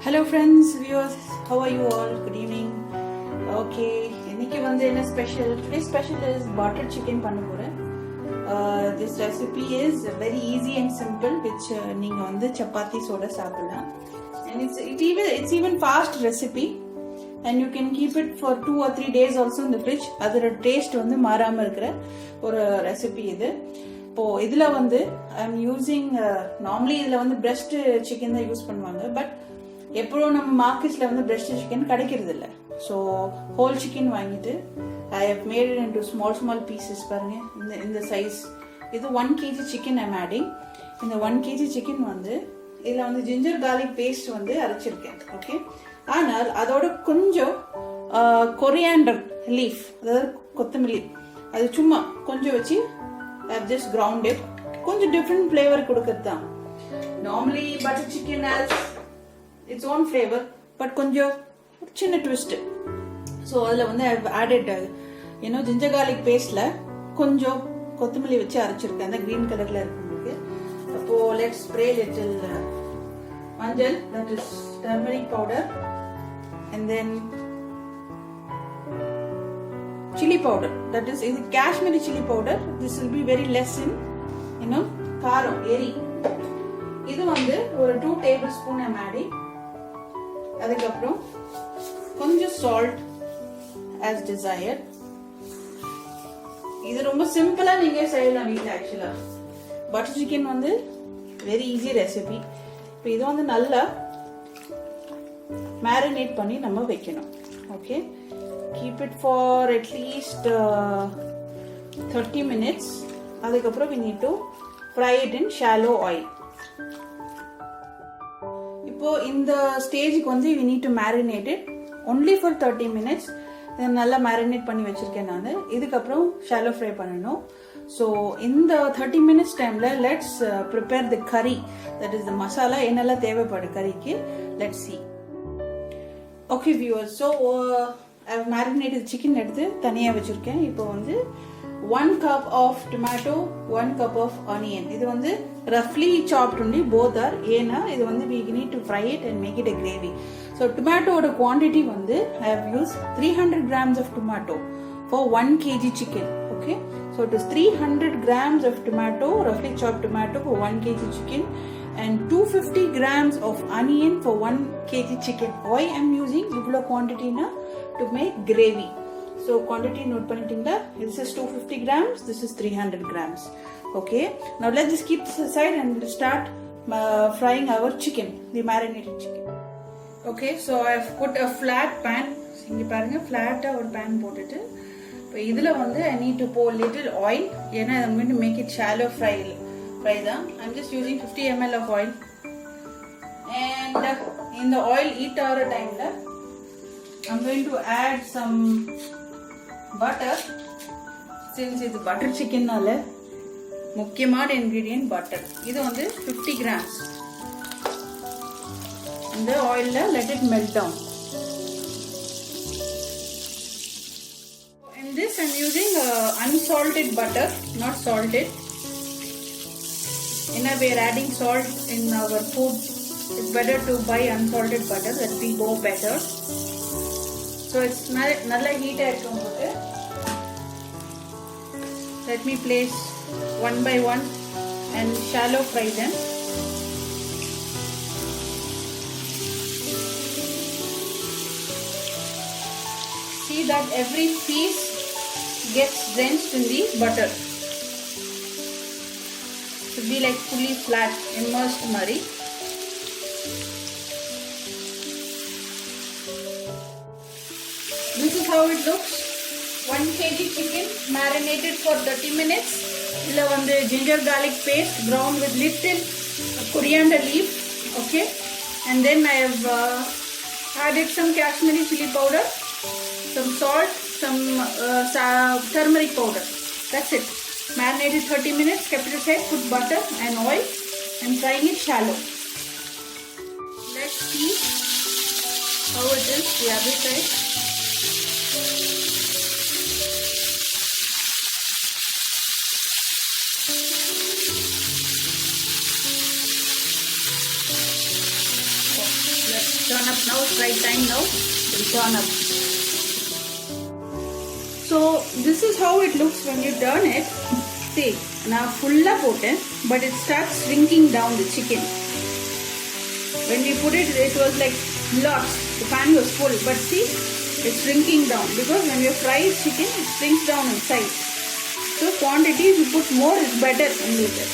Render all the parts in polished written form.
Hello friends, viewers, how are you all? Good evening. Okay, இன்னைக்கு வந்து என்ன special? Today's special is butter chicken பண்ண போறேன். This recipe is very easy and simple, which நீங்க வந்து சப்பாத்தி சோட சாப்பிடலாம். And it's even fast recipe, and you can keep it for 2 or 3 days also in the fridge. அதோட taste வந்து மாறாம இருக்கிற ஒரு ரெசிபி இது. இப்போ இதுல வந்து ஐ எம் யூசிங் நார்மலி இதுல வந்து பிரஸ்ட் சிக்கன் தான் யூஸ் பண்ணுவாங்க, பட் எப்போதும் நம்ம மார்க்கெட்ல வந்து பிரஸ்ட் சிக்கன் கிடைக்கிறது இல்லை. ஸோ ஹோல் சிக்கன் வாங்கிட்டு I have made it into small pieces. பாருங்க, இந்த சைஸ். இது 1 kg சிக்கன் ஐம் ஆடிங். இந்த 1 kg சிக்கன் வந்து இதில் வந்து ஜிஞ்சர் கார்லிக் பேஸ்ட் வந்து அரைச்சிருக்கேன். ஓகே, ஆனால் அதோட கொஞ்சம் கொரியாண்டர் லீஃப், அதாவது கொத்தமல்லி, அது சும்மா கொஞ்சம் வச்சு ஜஸ்ட் கிரவுண்டட், கொஞ்சம் டிஃப்ரெண்ட் ஃப்ளேவர் கொடுக்கறது தான். Normally butter chicken has its own flavour, but கொஞ்சம் சின்ன ட்விஸ்ட். ஸோ அதில் வந்து ஐ ஆடட் ஜிஞ்சர் கார்லிக் பேஸ்ட்ல கொஞ்சம் கொத்தமல்லி வச்சு அரைச்சிருக்கேன். அந்த கிரீன் கலர்ல இருக்கு. அப்போ லெட்ஸ் ஸ்ப்ரே லிட்டில் மஞ்சள், that is turmeric powder, and then chili powder, that is Kashmiri chili powder. This will be very less in காரம் எரி. இது வந்து ஒரு 2 tablespoon I'm adding. அதுக்கப்புறம் கொஞ்சம் salt as desired. இது ரொம்ப சிம்பிளா நீங்க செய்யலாம் வீட்ல. ஆக்சுவலா பட்டர் சிக்கன் வந்து வெரி ஈஸி ரெசிபி. இப்போ இது வந்து நல்லா மேரினேட் பண்ணி நம்ம வைக்கணும். Okay, keep it for at least 30 minutes. அதுக்கப்புறம் we need to fry it in shallow oil. இப்போ இந்த ஸ்டேஜுக்கு வந்து we need to marinate it only for 30 minutes. நல்லா மேரினேட் பண்ணி வச்சிருக்கேன் நான். இதுக்கப்புறம் ஷாலோ ஃப்ரை பண்ணணும். ஸோ இந்த 30 minutes டைம்ல லெட்ஸ் ப்ரிப்பேர் தி கறி, தட் இஸ் த மசாலா. என்னெல்லாம் தேவைப்படும் கறிக்கு, let's see. Okay viewers, so I've marinated chicken எடுத்து தனியா வச்சிருக்கேன். இப்போ வந்து 1 cup of tomato, 1 cup of onion. இது வந்து roughly chopped only, both are. ஏன்னா இது வந்து we need to fry it and make it a gravy. So tomato ஓட quantity வந்து I have used 300 grams of tomato for 1 kg chicken. Okay, so it is 300 grams of tomato, roughly chopped tomato for 1 kg chicken, and 250 grams of onion for 1 kg chicken. Why I am using இவ்வளோ quantity na to make gravy. So quantity note பண்ணிட்டீங்களா? This is 250 grams, this is 300 grams. Okay, now let's just keep this aside and we'll start frying our chicken, the marinated chicken. Okay, so I have put a flat pan. இங்க பாருங்க, flat ஒரு pan போட்டுட்டு இப்போ இதுல வந்து I need to pour little oil. ஏன்னா I'm going to make it shallow fry தான். I'm just using 50 ml of oil. And in the oil heat ஆகிற டைம்ல I'm going to add some butter. Since இது butter chicken நால முக்கியமான ingredient butter. இது வந்து 50 grams. இந்த oilல let it melt down. In this I'm using unsalted butter, not salted. We are adding salt in our food. It's better to buy unsalted butter, that will go better. So it's nalla heat ஆயிருக்கும்போது let me place one by one and shallow fry them. See that every piece gets drenched in the butter. Should be like fully flat, immersed mari. This is how it looks. 1 kg chicken marinated for 30 minutes. Illa vandu ginger garlic paste ground with little coriander leaf. Okay, and then I have added some Kashmiri chili powder, some salt, some turmeric powder. That's it. Marinated 30 minutes, kept it aside, put butter and oil and frying it shallow. Let's see how it is the other side. Let's Turn up now. It's right time now. It'll turn up. So this is how it looks when you turn it. See, now fulla poten, but it starts shrinking down the chicken. When we put it, it was like lots. The pan was full, but see, it's shrinking down because when you fry chicken, it shrinks down in size. So quantity, if you put more, is better in this.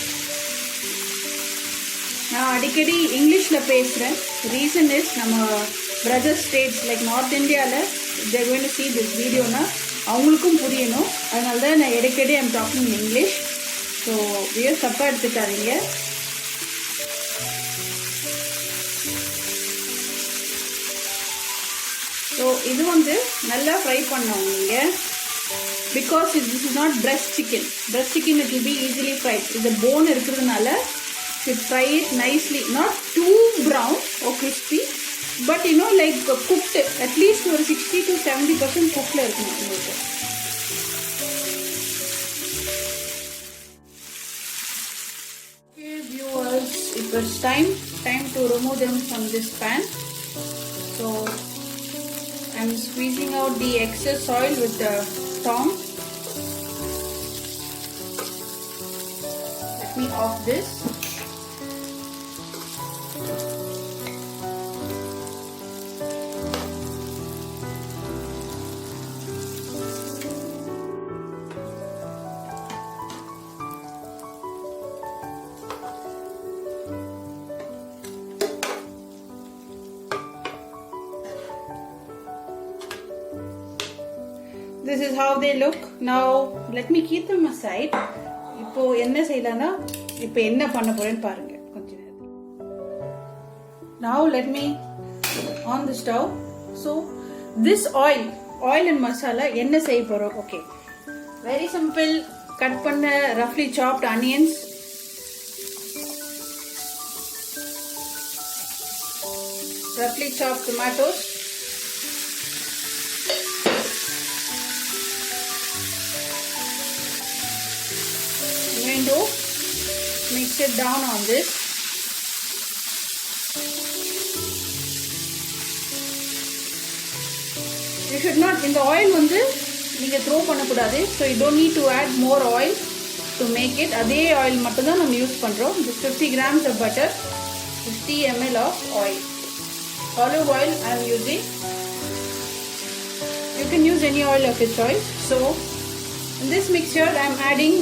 Now, adikadi English la pesren. Reason is, nama brother states like North India la, they're going to see this video na. அவங்களுக்கும் புரியணும், அதனால தான் நான் இடைக்கடி I'm talking in English. So views தப்பாக எடுத்துக்காதீங்க. So இது வந்து நல்லா ஃப்ரை பண்ணோம் நீங்கள், because this is not breast chicken. Breast chicken it will be easily fried. இது போன் இருக்கிறதுனால it fry it nicely, not too brown or crispy, but you know like cooked at least ஒரு 60 to 70% குக்கில் இருக்கணும் உங்களுக்கு. Okay viewers, it was time to remove them from this pan. So I'm squeezing out the excess oil with the tongs. Let me off this. This is how they look. Now let me keep them aside. இப்போ என்ன செய்யலாம்னா, இப்போ என்ன பண்ண போறேன்னு பாருங்க கொஞ்ச நேரம். Now let me on the stove. So this oil and masala என்ன செய்ய போறோம்? Okay, very simple. Cut பண்ண roughly chopped onions, roughly chopped tomatoes, to mix it down on this. You should not, in the oil வந்து நீங்க throw பண்ணக்கூடாது. So you don't need to add more oil to make it. அதே oil மட்டும் தான் நம்ம use பண்றோம். Just 50 grams of butter, 50 ml of oil. Olive oil I am using. You can use any oil of your choice. So in this mixture I am adding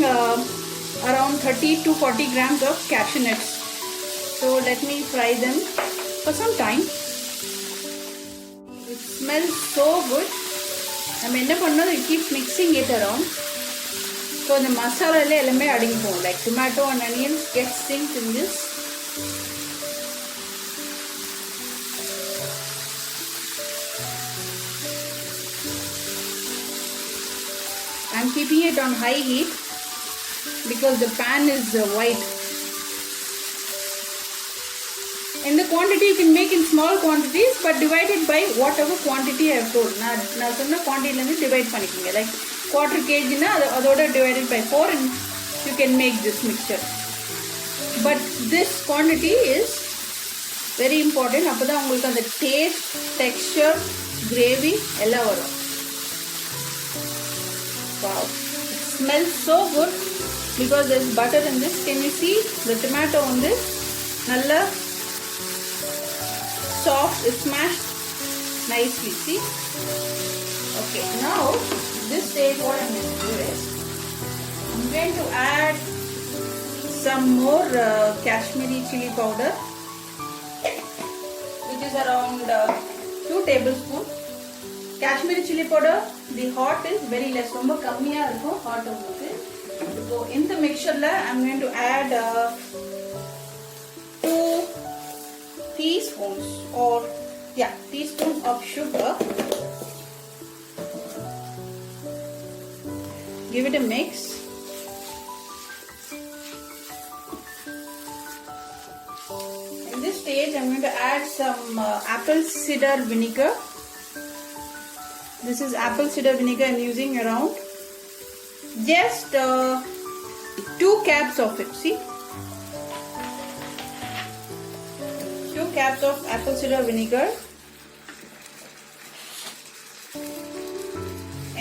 around 30 to 40 grams of cashew nuts. So let me fry them for some time. It smells so good. நம்ம என்ன பண்ணோம், we keep mixing it around. So the masala எல்லாமே அடங்கி போகும். Like tomato and onions get synced in this. I'm keeping it on high heat because the pan is white. In the quantity you can make in small quantities, but divided by whatever quantity I have told. நான் சொன்ன quantity வந்து divide பண்ணிக்கோங்க. Like quarter kg na அதோட divided by 4 and you can make this mixture. But this quantity is very important. அப்பதான் உங்களுக்கு அந்த taste, texture, gravy எல்லாம் வரும். Wow, it smells so good because there is butter in this. Can you see the tomato on this? Nalla soft, it's smashed nicely. See? Okay, now this stage what I'm going to do is I'm going to add some more Kashmiri chili powder, which is around 2 tablespoons. Kashmiri chili powder, the hot is very less. ரொம்ப கம்மியா இருக்கும் hot உங்களுக்கு. இப்போ இந்த mixtureல I'm going to add 2 teaspoons or teaspoons of sugar. Give it a mix. In this stage I'm going to add some apple cider vinegar. This is apple cider vinegar I'm using around just 2 caps of it. See, 2 caps of apple cider vinegar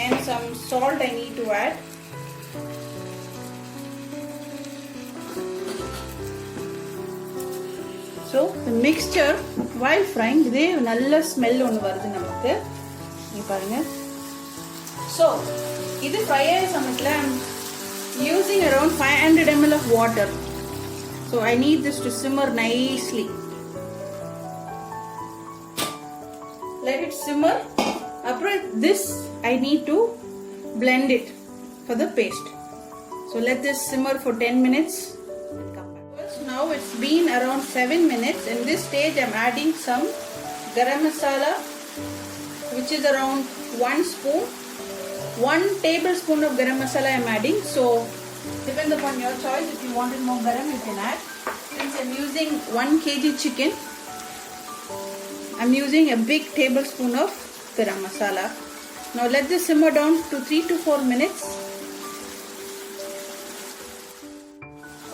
and some salt I need to add. So the mixture while frying இதே நல்ல smell ஒன்று வருது நமக்கு. நீ பாருங்க. So இது fry ஆகிற சமயத்தில் I'm using around 500 ml of water. So I need this to simmer nicely. Let it simmer. After this I need to blend it for the paste. So let this simmer for 10 minutes. Now it's been around 7 minutes. In this stage I'm adding some garam masala, which is around 1 spoon. 1 tablespoon of garam masala I'm adding. So depends upon your choice. If you wanted more garam, you can add. Since I'm using 1 kg chicken, I'm using a big tablespoon of garam masala. Now let this simmer down to 3 to 4 minutes.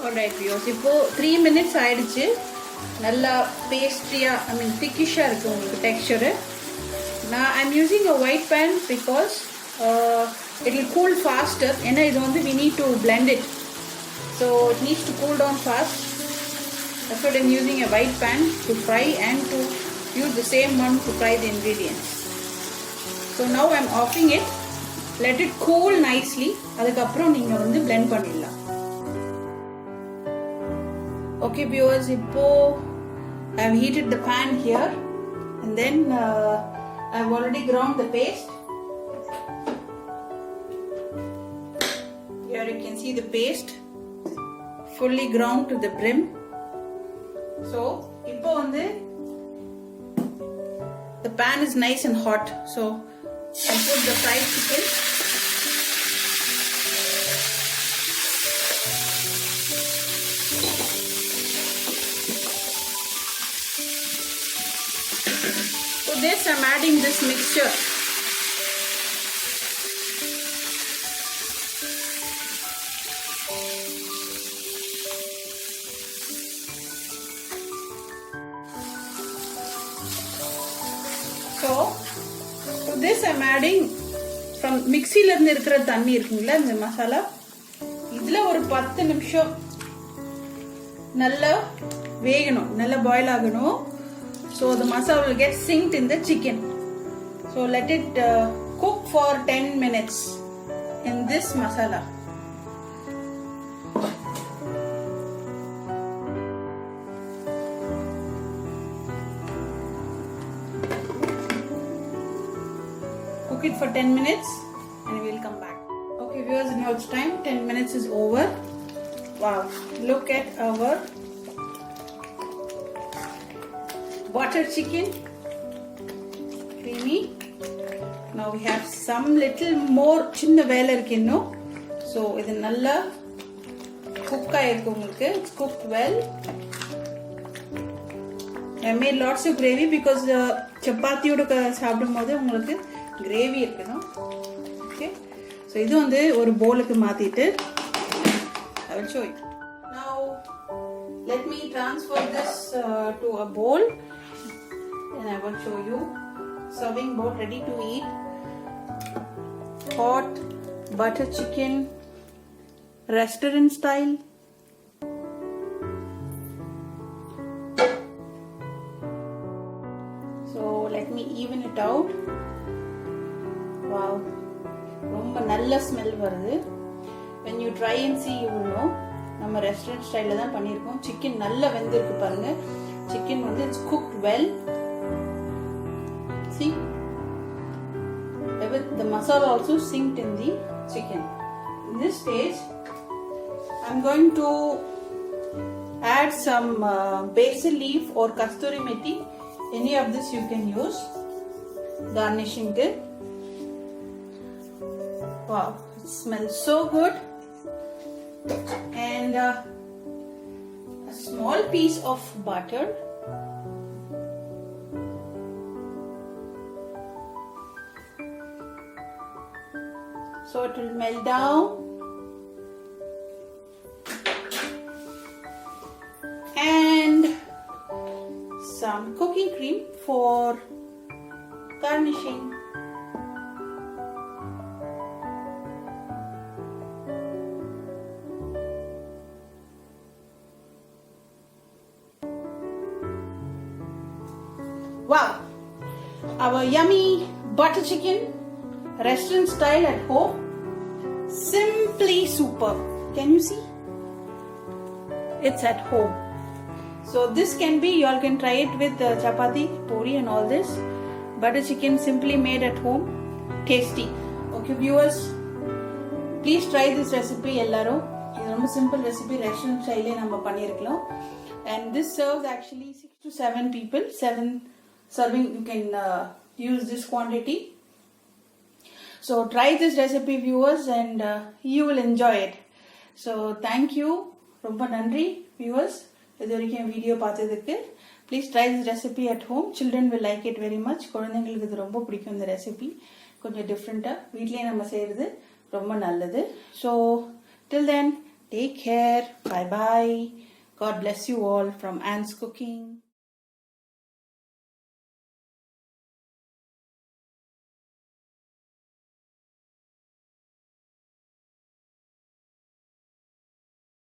Alright viewers, இப்போ 3 minutes ஆயிடுச்சு. நல்லா பேஸ்ட்ரியா, திக்கிஷா இருக்கு உங்களுக்கு texture. நான் I'm using a white pan because it will cool faster. ஏன்னா இது வந்து we need to blend it, so it needs to cool down fast. That's what I'm using a white pan to fry and to use the same one to fry the ingredients. So now I'm offing it. Let it cool nicely. அதுக்கப்புறம் நீங்க வந்து blend பண்ணிடலாம். Okay viewers, இப்போ I've heated the pan here and then I've already ground the paste. Here you can see the paste fully ground to the brim. So இப்போ வந்து the pan is nice and hot, so I'll put the fried chicken. To this I'm adding this mixture. So to this I'm adding from mixie ல இருந்து இருக்கிற தண்ணி இருக்குங்களா, இந்த மசாலா இதுல ஒரு 10 நிமிஷம் நல்லா வேகணும், நல்லா பாயில் ஆகணும். So the masala will get synced in the chicken. So let it cook for 10 minutes in this masala. Cook it for 10 minutes and we'll come back. Okay viewers, now it's time. 10 minutes is over. Wow, look at our butter chicken, creamy. Now we have some little more chinna vela irukino. So idu nalla cook aayirukku ungalku. It's cooked well. I made lots of gravy because chapati oda saapidumodhu ungalku gravy irukano. Okay, so idu vandu oru bowl ku maathittu I will show you. Now let me transfer this to a bowl and I will show you. Serving bowl ready to eat. Hot butter chicken, restaurant style. So let me even it out. Wow, ரொம்ப நல்ல smell வருது. When you try and see you will know. நம்ம restaurant ஸ்டைல்ல தான் பண்ணிருக்கோம். Chicken நல்லா வெந்திருக்கு பாருங்க. சிக்கன் வந்து it's cooked well. See, the masala also synced in the chicken. In this stage I'm going to add some basil leaf or kasturi methi. Any of this you can use garnishing it. Wow, it smells so good. And a small piece of butter. So it will melt down. And some for garnishing. Wow, our yummy butter chicken, restaurant style at home, simply superb. Can you see? It's at home. So this can be, you all can try it with chapati, puri and all this. Butter chicken simply made at home, tasty. Okay viewers, please try this recipe ellarum. It's a simple recipe, restaurant style நம்ம பண்ணிருக்கலாம். And this serves actually 6 to 7 people, 7 serving. You can use this quantity. So try this recipe viewers, and you will enjoy it. So thank you, ரொம்ப நன்றி viewers, இது வரைக்கும் video பார்த்ததுக்கு. Please try this recipe at home. Children will like it very much. குழந்தைங்களுக்கு இது ரொம்ப பிடிக்கும் இந்த ரெசிபி. கொஞ்சம் டிஃப்ரெண்டா வீட்லயே நம்ம செய்யறது ரொம்ப நல்லது. So till then, take care. Bye bye. God bless you all from Anne's Cooking.